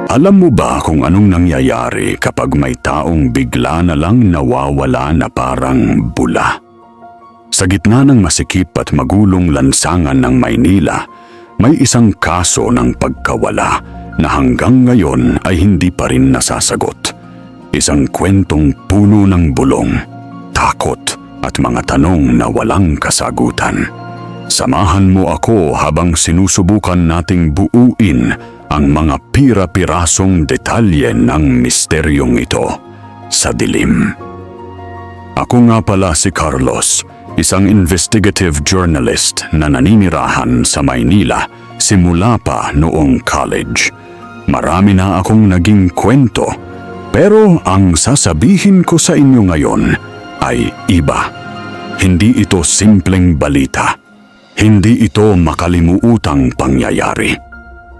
Alam mo ba kung anong nangyayari kapag may taong bigla na lang nawawala na parang bula? Sa gitna ng masikip at magulong lansangan ng Maynila, may isang kaso ng pagkawala na hanggang ngayon ay hindi pa rin nasasagot. Isang kwentong puno ng bulong, takot at mga tanong na walang kasagutan. Samahan mo ako habang sinusubukan nating buuin ang mga pira-pirasong detalye ng misteryong ito sa dilim. Ako nga pala si Carlos, isang investigative journalist na naninirahan sa Maynila simula pa noong college. Marami na akong naging kwento, pero ang sasabihin ko sa inyo ngayon ay iba. Hindi ito simpleng balita. Hindi ito makalimuutang pangyayari.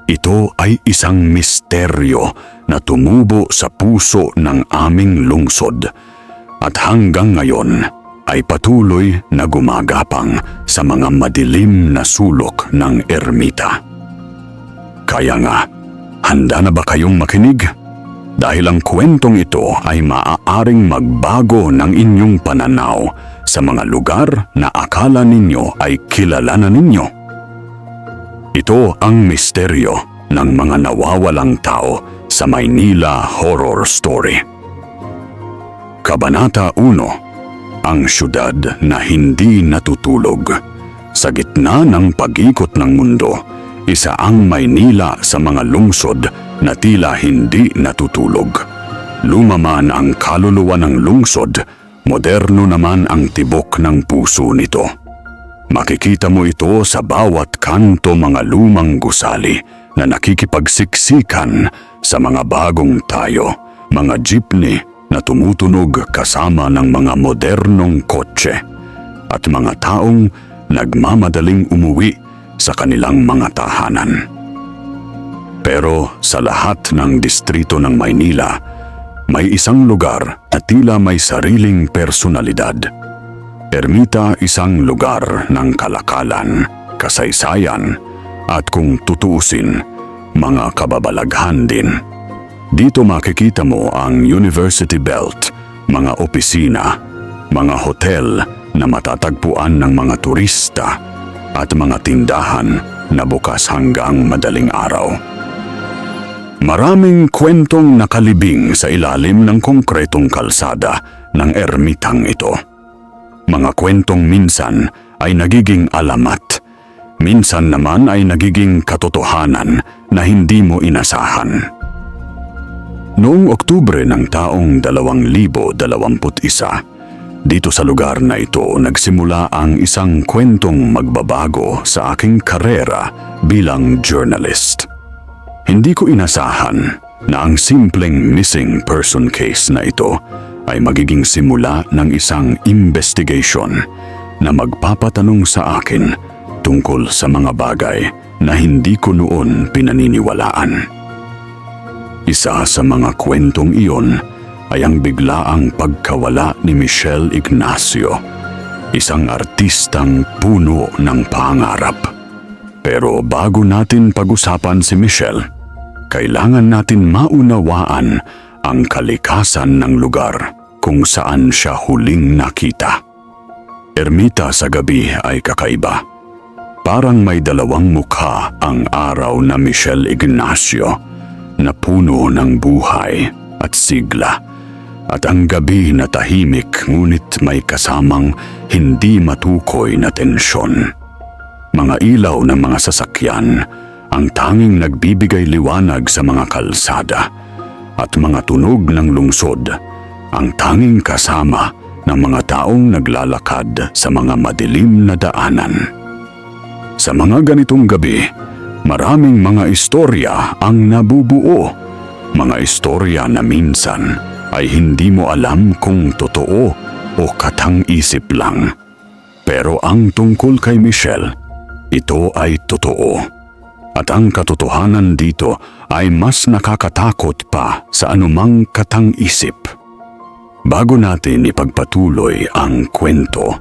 Ito ay isang misteryo na tumubo sa puso ng aming lungsod at hanggang ngayon ay patuloy na gumagapang sa mga madilim na sulok ng ermita. Kaya nga, handa na ba kayong makinig? Dahil ang kwentong ito ay maaaring magbago ng inyong pananaw sa mga lugar na akala ninyo ay kilala na ninyo. Ito ang misteryo ng mga nawawalang tao sa Maynila Horror Story. Kabanata 1, ang syudad na hindi natutulog. Sa gitna ng pag-ikot ng mundo, isa ang Maynila sa mga lungsod na tila hindi natutulog. Luma man ang kaluluwa ng lungsod, moderno naman ang tibok ng puso nito. Makikita mo ito sa bawat kanto, mga lumang gusali na nakikipagsiksikan sa mga bagong tayo, mga jeepney na tumutunog kasama ng mga modernong kotse, at mga taong nagmamadaling umuwi sa kanilang mga tahanan. Pero sa lahat ng distrito ng Maynila, may isang lugar na tila may sariling personalidad. Ermita, isang lugar ng kalakalan, kasaysayan, at kung tutuusin, mga kababalaghan din. Dito makikita mo ang University Belt, mga opisina, mga hotel na matatagpuan ng mga turista, at mga tindahan na bukas hanggang madaling araw. Maraming kwentong nakalibing sa ilalim ng konkretong kalsada ng ermitang ito. Mga kwentong minsan ay nagiging alamat, minsan naman ay nagiging katotohanan na hindi mo inasahan. Noong Oktubre ng taong 2021, dito sa lugar na ito nagsimula ang isang kwentong magbabago sa aking karera bilang journalist. Hindi ko inasahan na ang simpleng missing person case na ito ay magiging simula ng isang investigation na magpapatanong sa akin tungkol sa mga bagay na hindi ko noon pinaniniwalaan. Isa sa mga kwentong iyon ay ang biglaang pagkawala ni Michelle Ignacio, isang artistang puno ng pangarap. Pero bago natin pag-usapan si Michelle, kailangan natin maunawaan ang kalikasan ng lugar kung saan siya huling nakita. Ermita sa gabi ay kakaiba. Parang may dalawang mukha ang araw na Michelle Ignacio na puno ng buhay at sigla, at ang gabi na tahimik ngunit may kasamang hindi matukoy na tensyon. Mga ilaw ng mga sasakyan ang tanging nagbibigay liwanag sa mga kalsada, at mga tunog ng lungsod ang tanging kasama ng mga taong naglalakad sa mga madilim na daanan. Sa mga ganitong gabi, maraming mga istorya ang nabubuo. Mga istorya na minsan ay hindi mo alam kung totoo o katang-isip lang. Pero ang tungkol kay Michelle, ito ay totoo. At ang katotohanan dito ay mas nakakatakot pa sa anumang katang-isip. Bago natin ipagpatuloy ang kwento,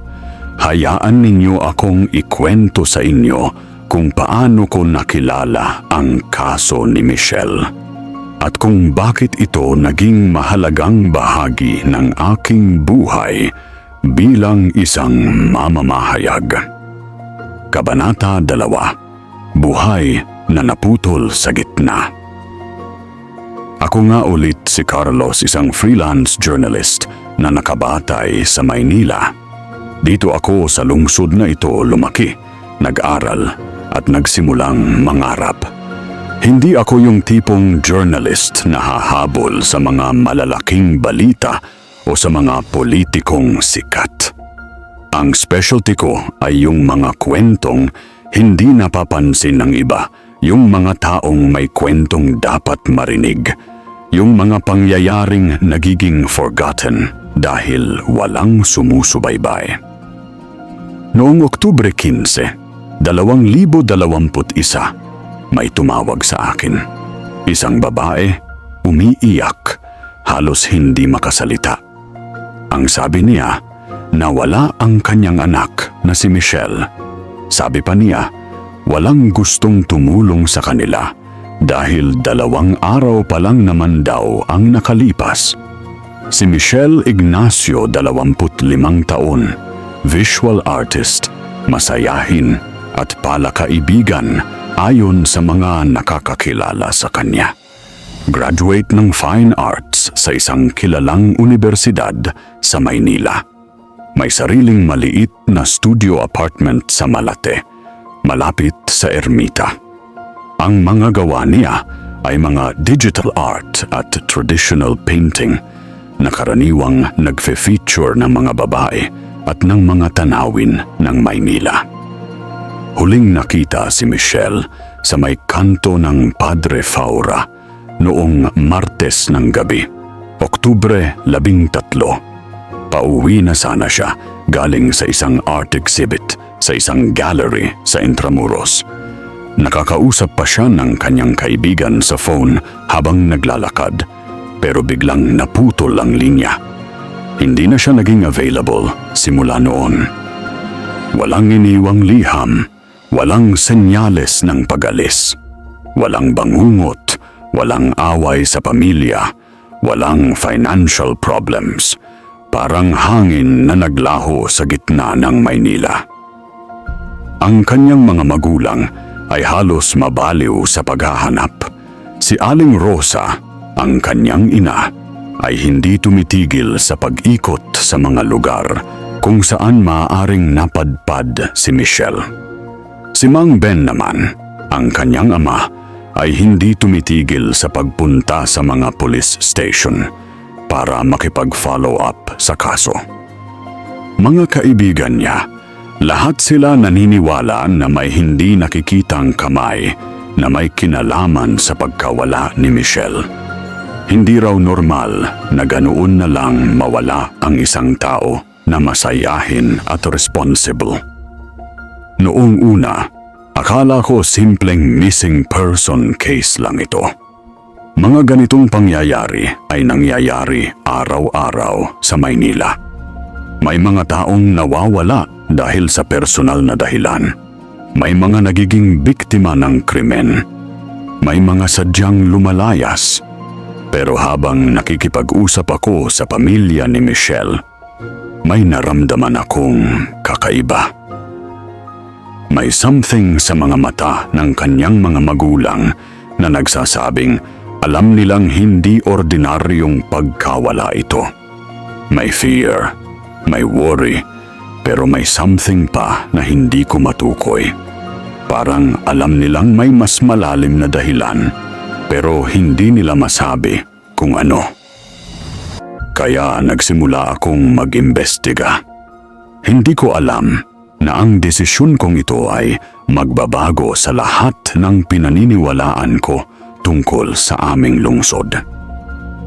hayaan ninyo akong ikwento sa inyo kung paano ko nakilala ang kaso ni Michelle. at kung bakit ito naging mahalagang bahagi ng aking buhay bilang isang mamamahayag. Kabanata 2. Buhay na naputol sa gitna. Ako nga ulit si Carlos, isang freelance journalist na nakabatay sa Maynila. Dito ako sa lungsod na ito lumaki, nag-aral at nagsimulang mangarap. Hindi ako yung tipong journalist na hahabol sa mga malalaking balita o sa mga politikong sikat. Ang specialty ko ay yung mga kwentong hindi napapansin ng iba, yung mga taong may kwentong dapat marinig, yung mga pangyayaring nagiging forgotten dahil walang sumusubaybay. Noong Oktubre 15, 2021, may tumawag sa akin. Isang babae, umiiyak, halos hindi makasalita. Ang sabi niya, nawala ang kanyang anak na si Michelle. Sabi pa niya, walang gustong tumulong sa kanila dahil 2 araw pa lang naman daw ang nakalipas. Si Michelle Ignacio, 25 taon, visual artist, masayahin at palakaibigan ayon sa mga nakakakilala sa kanya. Graduate ng Fine Arts sa isang kilalang universidad sa Maynila. May sariling maliit na studio apartment sa Malate, malapit sa Ermita. Ang mga gawa niya ay mga digital art at traditional painting na karaniwang nagfe-feature ng mga babae at ng mga tanawin ng Maynila. Huling nakita si Michelle sa may kanto ng Padre Faura noong Martes ng gabi, Oktubre 13. Pauwi na sana siya galing sa isang art exhibit sa isang gallery sa Intramuros. Nakakausap pa siya ng kanyang kaibigan sa phone habang naglalakad, pero biglang naputol ang linya. Hindi na siya naging available simula noon. Walang iniwang liham, walang senyales ng pag-alis, walang bangungot, walang away sa pamilya, walang financial problems. Parang hangin na naglaho sa gitna ng Maynila. Ang kanyang mga magulang ay halos mabaliw sa paghahanap. Si Aling Rosa, ang kanyang ina, ay hindi tumitigil sa pag-ikot sa mga lugar kung saan maaaring napadpad si Michelle. Si Mang Ben naman, ang kanyang ama, ay hindi tumitigil sa pagpunta sa mga police station para makipag-follow up sa kaso. Mga kaibigan niya, lahat sila naniniwala na may hindi nakikitang kamay na may kinalaman sa pagkawala ni Michelle. Hindi raw normal na ganoon na lang mawala ang isang tao na masayahin at responsible. Noong una, akala ko simpleng missing person case lang ito. Mga ganitong pangyayari ay nangyayari araw-araw sa Maynila. May mga taong nawawala dahil sa personal na dahilan. May mga nagiging biktima ng krimen. May mga sadyang lumalayas. Pero habang nakikipag-usap ako sa pamilya ni Michelle, may naramdaman akong kakaiba. May something sa mga mata ng kanyang mga magulang na nagsasabing alam nilang hindi ordinaryong pagkawala ito. May fear, may worry, pero may something pa na hindi ko matukoy. Parang alam nilang may mas malalim na dahilan, pero hindi nila masabi kung ano. Kaya nagsimula akong mag-imbestiga. Hindi ko alam na ang desisyon kong ito ay magbabago sa lahat ng pinaniniwalaan ko tungkol sa aming lungsod.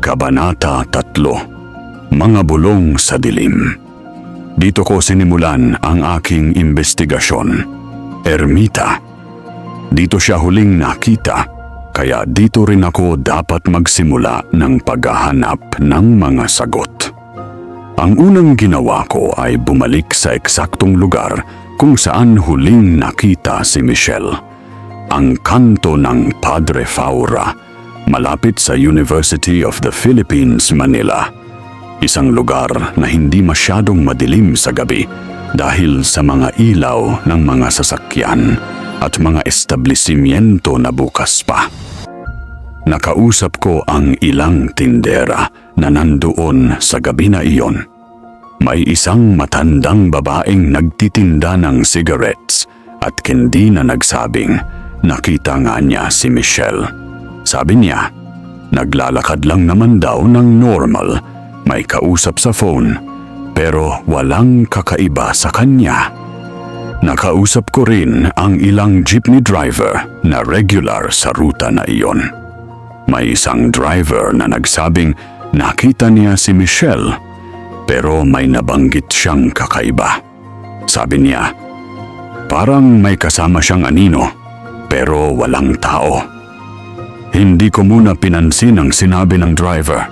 Kabanata 3. Mga bulong sa dilim. Dito ko sinimulan ang aking investigasyon. Ermita. Dito siya huling nakita, kaya dito rin ako dapat magsimula ng paghahanap ng mga sagot. Ang unang ginawa ko ay bumalik sa eksaktong lugar kung saan huling nakita si Michelle. Ang kanto ng Padre Faura, malapit sa University of the Philippines, Manila. Isang lugar na hindi masyadong madilim sa gabi dahil sa mga ilaw ng mga sasakyan at mga establishmento na bukas pa. Nakausap ko ang ilang tindera na nandoon sa gabi na iyon. May isang matandang babaeng nagtitinda ng cigarettes at candy na nagsabing nakita nga niya si Michelle. Sabi niya, naglalakad lang naman daw ng normal, may kausap sa phone, pero walang kakaiba sa kanya. Nakausap ko rin ang ilang jeepney driver na regular sa ruta na iyon. May isang driver na nagsabing nakita niya si Michelle, pero may nabanggit siyang kakaiba. Sabi niya, parang may kasama siyang anino, pero walang tao. Hindi ko muna pinansin ang sinabi ng driver.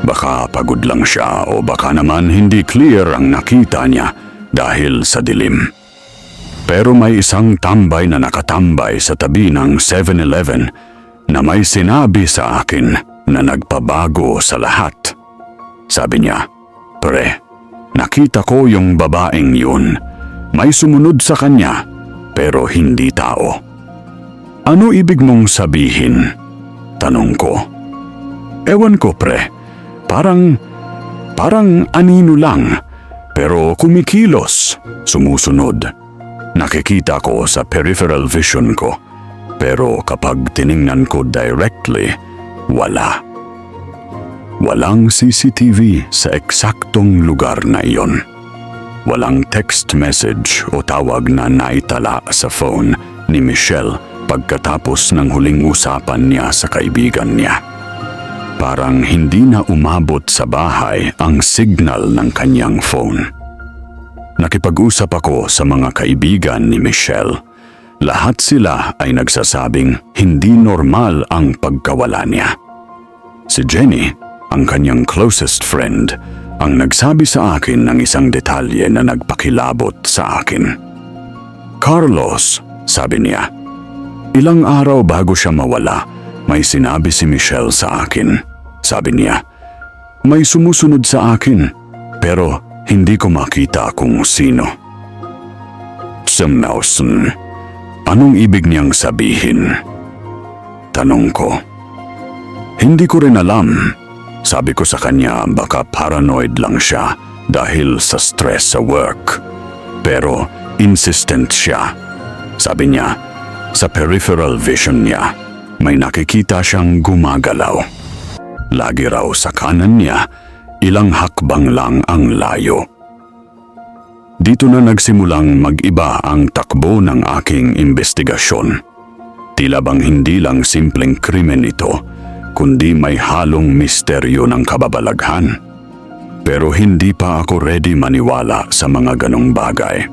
Baka pagod lang siya o baka naman hindi clear ang nakita niya dahil sa dilim. Pero may isang tambay na nakatambay sa tabi ng 7-Eleven na may sinabi sa akin na nagpabago sa lahat. Sabi niya, pre, nakita ko yung babaeng yun. May sumunod sa kanya pero hindi tao. Ano ibig mong sabihin? Tanong ko. Ewan ko pre. Parang anino lang, pero kumikilos, sumusunod. Nakikita ko sa peripheral vision ko, pero kapag tiningnan ko directly, wala. Walang CCTV sa eksaktong lugar na iyon. Walang text message o tawag na naitala sa phone ni Michelle pagkatapos ng huling usapan niya sa kaibigan niya. Parang hindi na umabot sa bahay ang signal ng kanyang phone. Nakipag-usap ako sa mga kaibigan ni Michelle. Lahat sila ay nagsasabing hindi normal ang pagkawala niya. Si Jenny, ang kanyang closest friend, ang nagsabi sa akin ng isang detalye na nagpakilabot sa akin. Carlos, sabi niya, ilang araw bago siya mawala, may sinabi si Michelle sa akin. Sabi niya, may sumusunod sa akin, pero hindi ko makita kung sino. Samnausen, anong ibig niyang sabihin? Tanong ko. Hindi ko rin alam. Sabi ko sa kanya baka paranoid lang siya dahil sa stress sa work. Pero insistent siya. Sabi niya, sa peripheral vision niya, may nakikita siyang gumagalaw. Lagi raw sa kanan niya, ilang hakbang lang ang layo. Dito na nagsimulang mag-iba ang takbo ng aking investigasyon. Tila bang hindi lang simpleng krimen ito, kundi may halong misteryo ng kababalaghan. Pero hindi pa ako ready maniwala sa mga ganong bagay.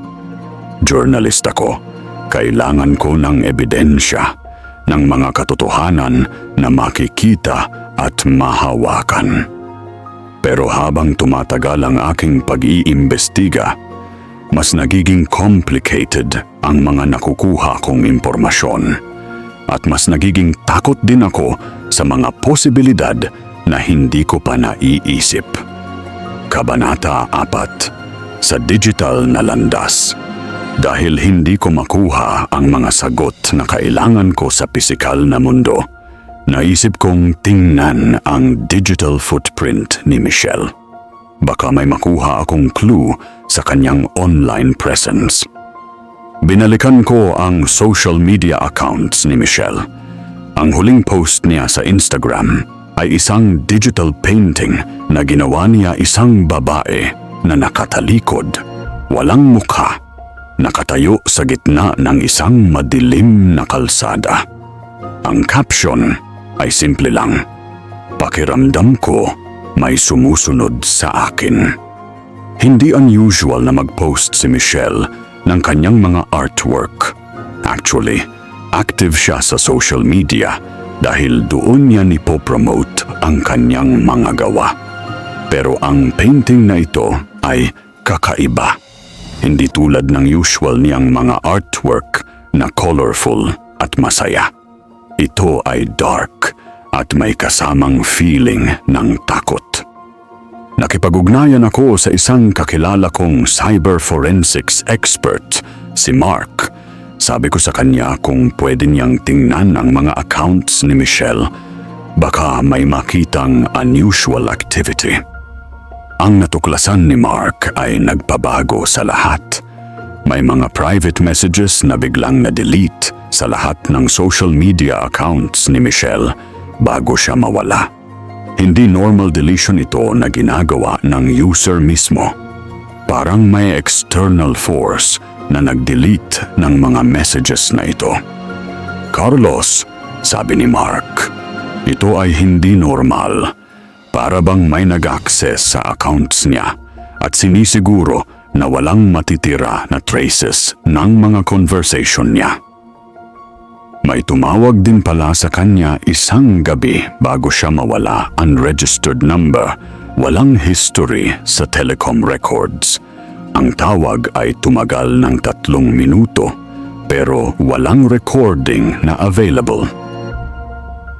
Journalist ako, kailangan ko ng ebidensya, ng mga katotohanan na makikita at mahawakan. Pero habang tumatagal ang aking pag-iimbestiga, mas nagiging complicated ang mga nakukuha kong impormasyon at mas nagiging takot din ako sa mga posibilidad na hindi ko pa naiisip. Kabanata 4 sa digital na landas. Dahil hindi ko makuha ang mga sagot na kailangan ko sa pisikal na mundo, naisip kong tingnan ang digital footprint ni Michelle. Baka may makuha akong clue sa kanyang online presence. Binalikan ko ang social media accounts ni Michelle. Ang huling post niya sa Instagram ay isang digital painting na ginawa niya isang babae na nakatalikod, walang mukha, nakatayo sa gitna ng isang madilim na kalsada. Ang caption ay simple lang, pakiramdam ko may sumusunod sa akin. Hindi unusual na mag-post si Michelle ng kanyang mga artwork. Actually, active siya sa social media dahil doon niya nipopromote ang kanyang mga gawa. Pero ang painting na ito ay kakaiba. Hindi tulad ng usual niyang mga artwork na colorful at masaya. Ito ay dark at may kasamang feeling ng takot. Nakipag-ugnayan ako sa isang kakilala kong cyber forensics expert, si Mark. Sabi ko sa kanya kung pwede niyang tingnan ang mga accounts ni Michelle, baka may makitang unusual activity. Ang natuklasan ni Mark ay nagpabago sa lahat. May mga private messages na biglang na-delete sa lahat ng social media accounts ni Michelle bago siya mawala. Hindi normal deletion ito na ginagawa ng user mismo. Parang may external force na nag-delete ng mga messages na ito. Carlos, sabi ni Mark, ito ay hindi normal. Para bang may nag-access sa accounts niya at sinisiguro na walang matitira na traces ng mga conversation niya. May tumawag din pala sa kanya isang gabi bago siya mawala, unregistered number, walang history sa telecom records. Ang tawag ay tumagal ng 3 minuto pero walang recording na available.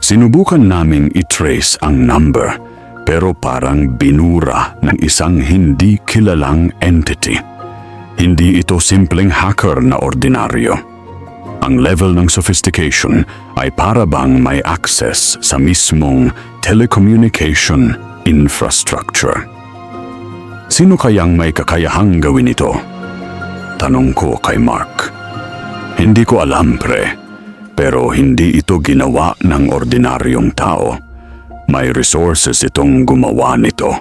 Sinubukan naming i-trace ang number pero parang binura ng isang hindi kilalang entity. Hindi ito simpleng hacker na ordinaryo. Ang level ng sophistication ay para bang may access sa mismong telecommunication infrastructure. Sino kayang may kakayahang gawin ito? Tanong ko kay Mark. Hindi ko alam, pre, pero hindi ito ginawa ng ordinaryong tao. May resources itong gumawa nito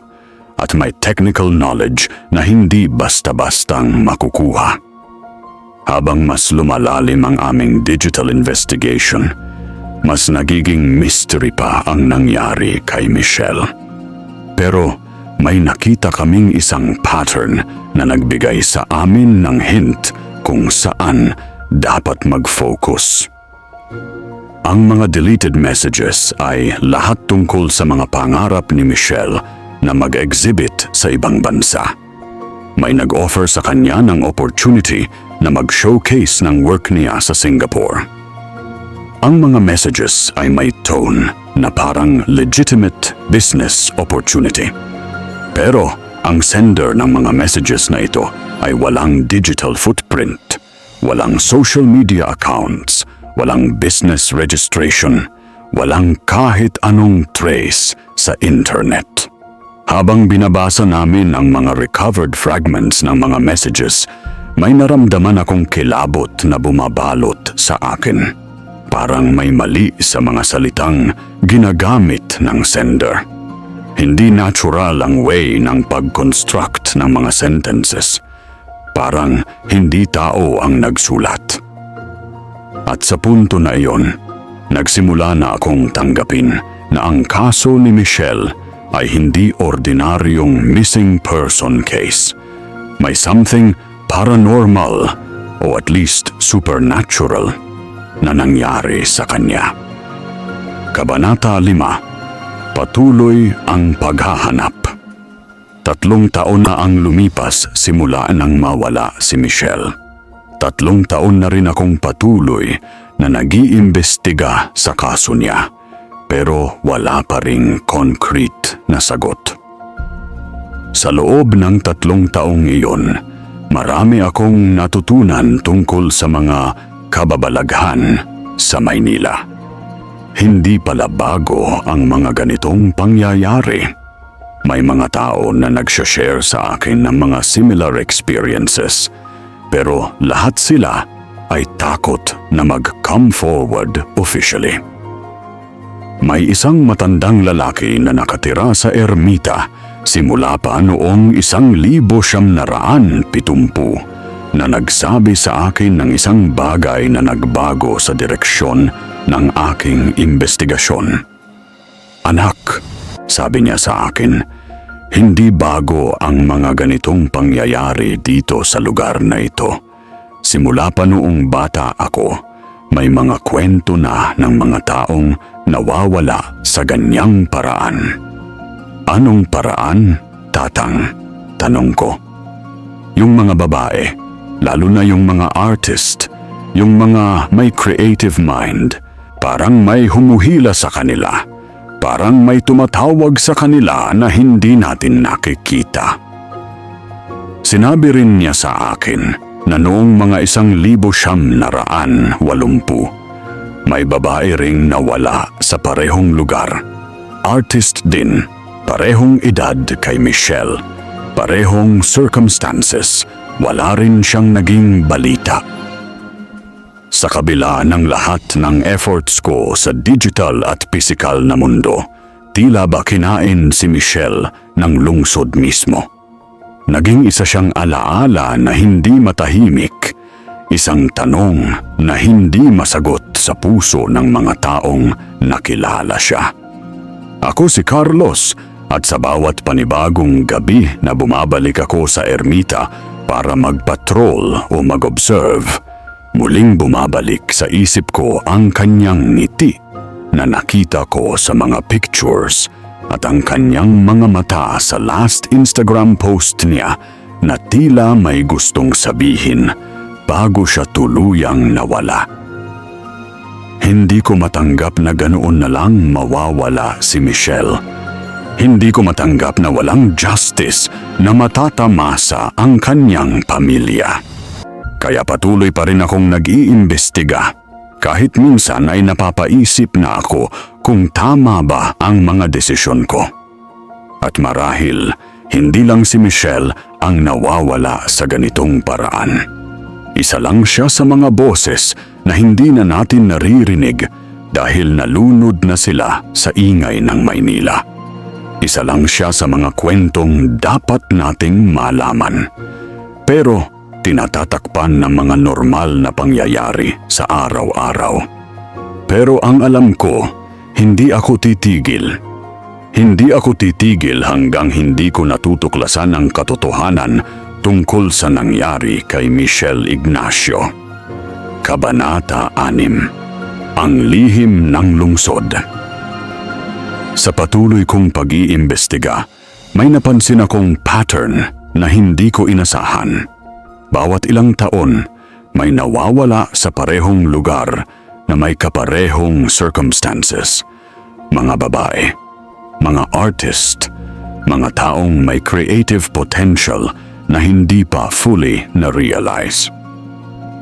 at may technical knowledge na hindi basta-bastang makukuha. Habang mas lumalalim ang aming digital investigation, mas nagiging mystery pa ang nangyari kay Michelle. Pero may nakita kaming isang pattern na nagbigay sa amin ng hint kung saan dapat mag-focus. Ang mga deleted messages ay lahat tungkol sa mga pangarap ni Michelle na mag-exhibit sa ibang bansa. May nag-offer sa kanya ng opportunity na mag-showcase ng work niya sa Singapore. Ang mga messages ay may tone na parang legitimate business opportunity. Pero ang sender ng mga messages na ito ay walang digital footprint, walang social media accounts, walang business registration, walang kahit anong trace sa internet. Habang binabasa namin ang mga recovered fragments ng mga messages, may naramdaman akong kilabot na bumabalot sa akin. Parang may mali sa mga salitang ginagamit ng sender. Hindi natural ang way ng pag-construct ng mga sentences. Parang hindi tao ang nagsulat. At sa punto na iyon, nagsimula na akong tanggapin na ang kaso ni Michelle ay hindi ordinaryong missing person case. May something paranormal o at least supernatural na nangyari sa kanya. Kabanata 5. Patuloy ang paghahanap. 3 taon na ang lumipas simula nang mawala si Michelle. 3 taon na rin akong patuloy na nag-iimbestiga sa kaso niya, pero wala pa ring concrete na sagot. Sa loob ng 3 taong iyon, marami akong natutunan tungkol sa mga kababalaghan sa Maynila. Hindi pala bago ang mga ganitong pangyayari. May mga tao na nagsha-share sa akin ng mga similar experiences, pero lahat sila ay takot na mag-come forward officially. May isang matandang lalaki na nakatira sa ermita simula pa noong 1970 na nagsabi sa akin ng isang bagay na nagbago sa direksyon ng aking investigasyon. Anak, sabi niya sa akin, hindi bago ang mga ganitong pangyayari dito sa lugar na ito. Simula pa noong bata ako, may mga kwento na ng mga taong nawawala sa ganyang paraan. Anong paraan, tatang? Tanong ko. Yung mga babae, lalo na yung mga artist, yung mga may creative mind, parang may humuhila sa kanila Parang may tumatawag sa kanila na hindi natin nakikita. Sinabi rin niya sa akin na noong mga 1980, may babae ring nawala sa parehong lugar. Artist din, parehong edad kay Michelle, parehong circumstances, wala rin siyang naging balita. Sa kabila ng lahat ng efforts ko sa digital at pisikal na mundo, tila ba kinain si Michelle ng lungsod mismo. Naging isa siyang alaala na hindi matahimik, isang tanong na hindi masagot sa puso ng mga taong nakilala siya. Ako si Carlos at sa bawat panibagong gabi na bumabalik ako sa ermita para magpatrol o mag-observe, muling bumabalik sa isip ko ang kanyang ngiti na nakita ko sa mga pictures at ang kanyang mga mata sa last Instagram post niya na tila may gustong sabihin bago siya tuluyang nawala. Hindi ko matanggap na ganoon na lang mawawala si Michelle. Hindi ko matanggap na walang justice na matatamasa ang kanyang pamilya. Kaya patuloy pa rin akong nag-iimbestiga. Kahit minsan ay napapaisip na ako kung tama ba ang mga desisyon ko. At marahil, hindi lang si Michelle ang nawawala sa ganitong paraan. Isa lang siya sa mga boses na hindi na natin naririnig dahil nalunod na sila sa ingay ng Maynila. Isa lang siya sa mga kwentong dapat nating malaman. Pero tinatatakpan ng mga normal na pangyayari sa araw-araw. Pero ang alam ko, hindi ako titigil. Hindi ako titigil hanggang hindi ko natutuklasan ang katotohanan tungkol sa nangyari kay Michelle Ignacio. Kabanata 6. Ang lihim ng lungsod. Sa patuloy kong pag-iimbestiga, may napansin akong pattern na hindi ko inasahan. Bawat ilang taon, may nawawala sa parehong lugar na may kaparehong circumstances. Mga babae, mga artist, mga taong may creative potential na hindi pa fully na-realize.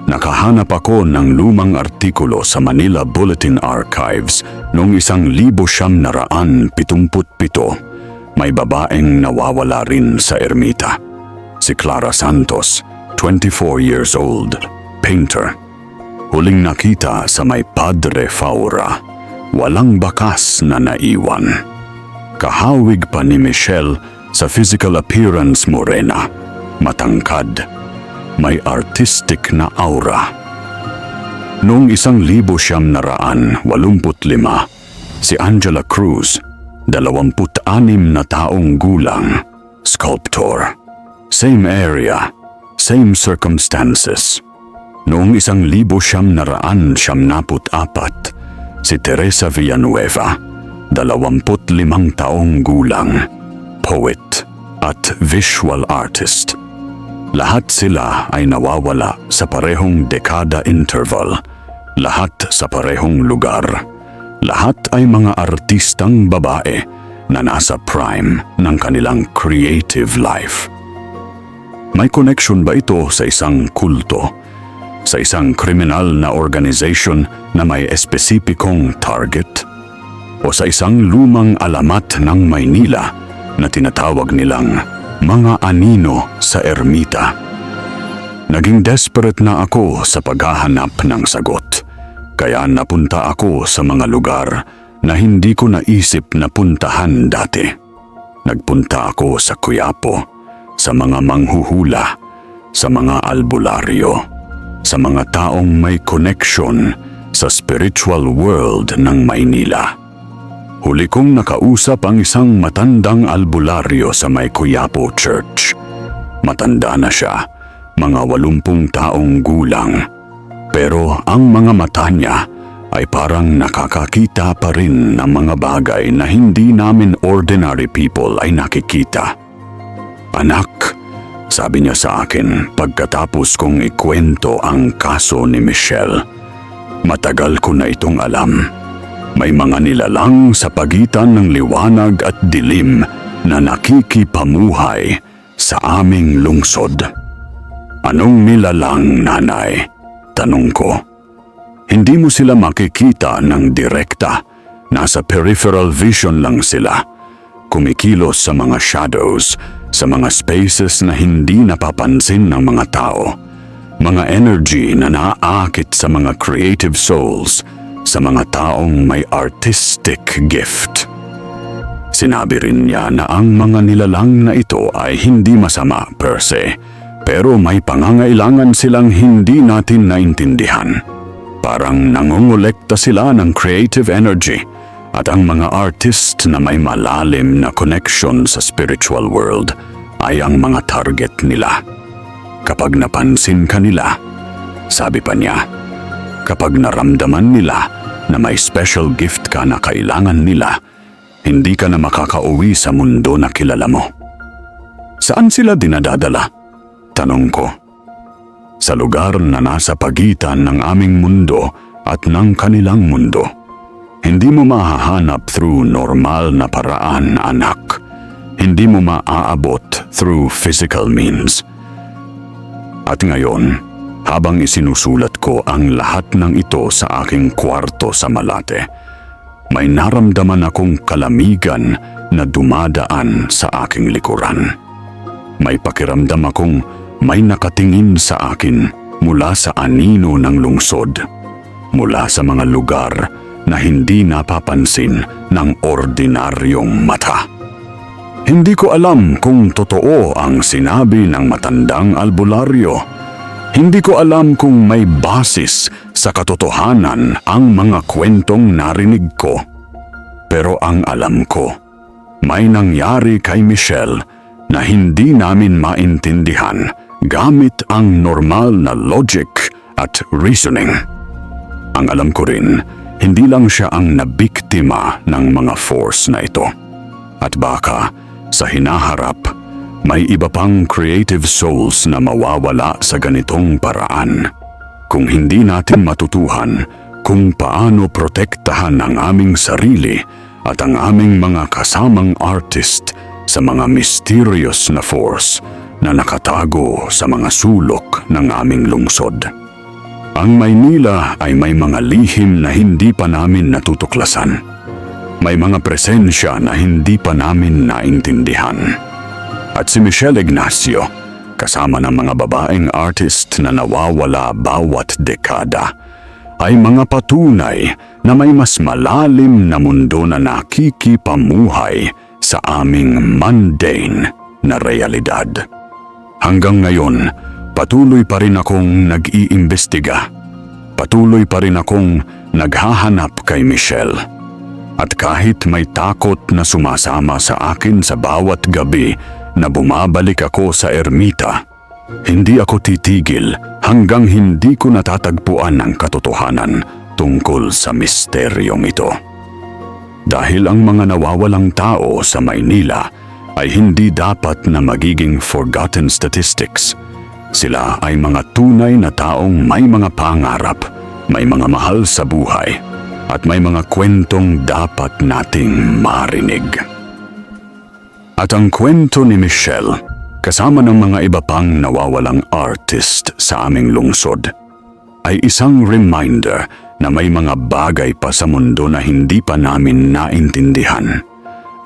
Nakahanap ako ng lumang artikulo sa Manila Bulletin Archives noong 1977. May babaeng nawawala rin sa ermita. Si Clara Santos, 24 years old, painter. Huling nakita sa may Padre Faura, walang bakas na naiwan. Kahawig pa ni Michelle sa physical appearance morena, matangkad, may artistic na aura. Noong 1985, si Angela Cruz, 26 na taong gulang, sculptor. Same area, same circumstances. Noong 1974, si Teresa Villanueva, 25 taong gulang, poet at visual artist. Lahat sila ay nawawala sa parehong dekada interval, lahat sa parehong lugar. Lahat ay mga artistang babae na nasa prime ng kanilang creative life. May connection ba ito sa isang kulto? Sa isang kriminal na organization na may espesipikong target? O sa isang lumang alamat ng Maynila na tinatawag nilang mga anino sa ermita? Naging desperate na ako sa paghahanap ng sagot. Kaya napunta ako sa mga lugar na hindi ko naisip na puntahan dati. Nagpunta ako sa Quiapo, sa mga manghuhula, sa mga albularyo, sa mga taong may connection sa spiritual world ng Maynila. Huli kong nakausap ang isang matandang albularyo sa may Quiapo Church. Matanda na siya, mga 80 taong gulang. Pero ang mga mata niya ay parang nakakakita pa rin ng mga bagay na hindi namin ordinary people ay nakikita. Anak, sabi niya sa akin pagkatapos kong ikwento ang kaso ni Michelle, matagal ko na itong alam. May mga nilalang sa pagitan ng liwanag at dilim na nakikipamuhay sa aming lungsod. Anong nilalang, nanay? Tanong ko. Hindi mo sila makikita ng direkta. Nasa peripheral vision lang sila. Kumikilos sa mga shadows, sa mga spaces na hindi napapansin ng mga tao. Mga energy na naaakit sa mga creative souls, sa mga taong may artistic gift. Sinabi rin niya na ang mga nilalang na ito ay hindi masama per se, pero may pangangailangan silang hindi natin naintindihan. Parang nangongolekta sila ng creative energy at ang mga artist na may malalim na connection sa spiritual world ay ang mga target nila. Kapag napansin ka nila, sabi pa niya, kapag naramdaman nila na may special gift ka na kailangan nila, hindi ka na makakauwi sa mundo na kilala mo. Saan sila dinadadala? Tanong ko. Sa lugar na nasa pagitan ng aming mundo at ng kanilang mundo. Hindi mo mahahanap through normal na paraan, anak. Hindi mo maaabot through physical means. At ngayon, habang isinusulat ko ang lahat ng ito sa aking kwarto sa Malate, may naramdaman akong kalamigan na dumadaan sa aking likuran. May pakiramdam akong may nakatingin sa akin mula sa anino ng lungsod, mula sa mga lugar na hindi napapansin ng ordinaryong mata. Hindi ko alam kung totoo ang sinabi ng matandang albularyo. Hindi ko alam kung may basis sa katotohanan ang mga kwentong narinig ko. Pero ang alam ko, may nangyari kay Michelle na hindi namin maintindihan gamit ang normal na logic at reasoning. Ang alam ko rin, hindi lang siya ang nabiktima ng mga force na ito. At baka, sa hinaharap, may iba pang creative souls na mawawala sa ganitong paraan. Kung hindi natin matutuhan kung paano protektahan ang aming sarili at ang aming mga kasamang artist sa mga mysterious na force na nakatago sa mga sulok ng aming lungsod. Ang Maynila ay may mga lihim na hindi pa namin natutuklasan. May mga presensya na hindi pa namin naintindihan. At si Michelle Ignacio, kasama ng mga babaeng artist na nawawala bawat dekada, ay mga patunay na may mas malalim na mundo na nakikipamuhay sa aming mundane na realidad. Hanggang ngayon, patuloy pa rin akong nag-iimbestiga. Patuloy pa rin akong naghahanap kay Michelle. At kahit may takot na sumasama sa akin sa bawat gabi na bumabalik ako sa ermita, hindi ako titigil hanggang hindi ko natatagpuan ang katotohanan tungkol sa misteryong ito. Dahil ang mga nawawalang tao sa Maynila ay hindi dapat na magiging forgotten statistics. Sila ay mga tunay na taong may mga pangarap, may mga mahal sa buhay, at may mga kwentong dapat nating marinig. At ang kwento ni Michelle, kasama ng mga iba pang nawawalang artist sa aming lungsod, ay isang reminder na may mga bagay pa sa mundo na hindi pa namin naintindihan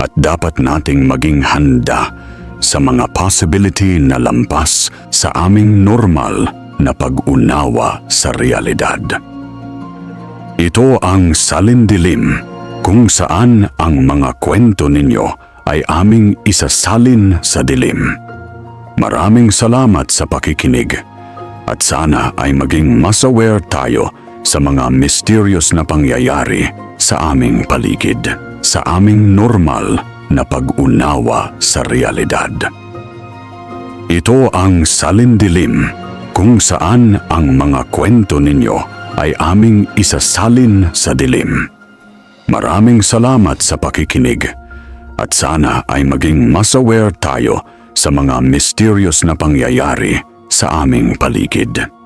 at dapat nating maging handa sa mga possibility na lampas sa aming normal na pag-unawa sa realidad. Ito ang Salindilim, kung saan ang mga kwento ninyo ay aming isasalin sa dilim. Maraming salamat sa pakikinig at sana ay maging mas aware tayo sa mga mysterious na pangyayari sa aming paligid, sa aming normal na pag-unawa sa realidad. Ito ang Salindilim, kung saan ang mga kwento ninyo ay aming isasalin sa dilim. Maraming salamat sa pakikinig at sana ay maging mas aware tayo sa mga mysterious na pangyayari sa aming paligid.